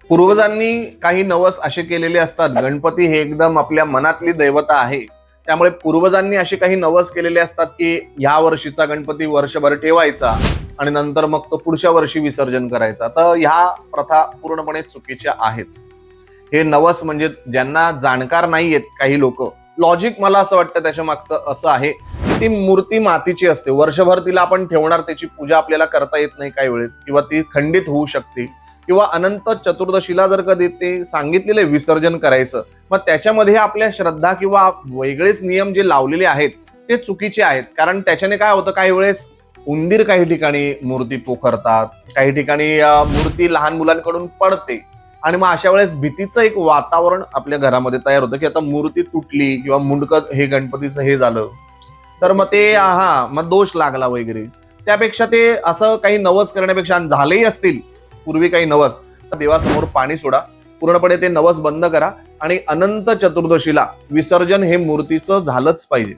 पूर्वजांनी काही नवस असे केलेले असतात. गणपती हे एकदम आपल्या मनातली दैवता आहे, त्यामुळे पूर्वजांनी असे काही नवस केलेले असतात की ह्या वर्षीचा गणपती वर्षभर ठेवायचा आणि नंतर मग तो पुढच्या वर्षी विसर्जन करायचा. तर ह्या प्रथा पूर्णपणे चुकीच्या आहेत. हे नवस म्हणजे ज्यांना जाणकार नाहीयेत काही लोक, लॉजिक मला असं वाटतं त्याच्या मागचं असं आहे की ती मूर्ती मातीची असते, वर्षभर तिला आपण ठेवणार, त्याची पूजा आपल्याला करता येत नाही काही वेळेस, किंवा ती खंडित होऊ शकते, किंवा अनंत चतुर्दशीला जर कधी ते सांगितलेले विसर्जन करायचं, मग त्याच्यामध्ये आपल्या श्रद्धा किंवा वेगळेच नियम जे लावलेले आहेत ते चुकीचे आहेत. कारण त्याच्याने काय होतं, काही वेळेस उंदीर काही ठिकाणी मूर्ती पोखरतात, काही ठिकाणी मूर्ती लहान मुलांकडून पडते, आणि मग अशा वेळेस भीतीचं एक वातावरण आपल्या घरामध्ये तयार होतं की आता मूर्ती तुटली किंवा मुंडकं हे गणपतीचं हे झालं तर मग ते मग दोष लागला वगैरे. त्यापेक्षा ते असं काही नवस करण्यापेक्षा, झालेही असतील पूर्वी काही नवस, तर देवासमोर पाणी सोडा, पूर्णपणे ते नवस बंद करा आणि अनंत चतुर्दशीला विसर्जन हे मूर्तीचं झालंच पाहिजे.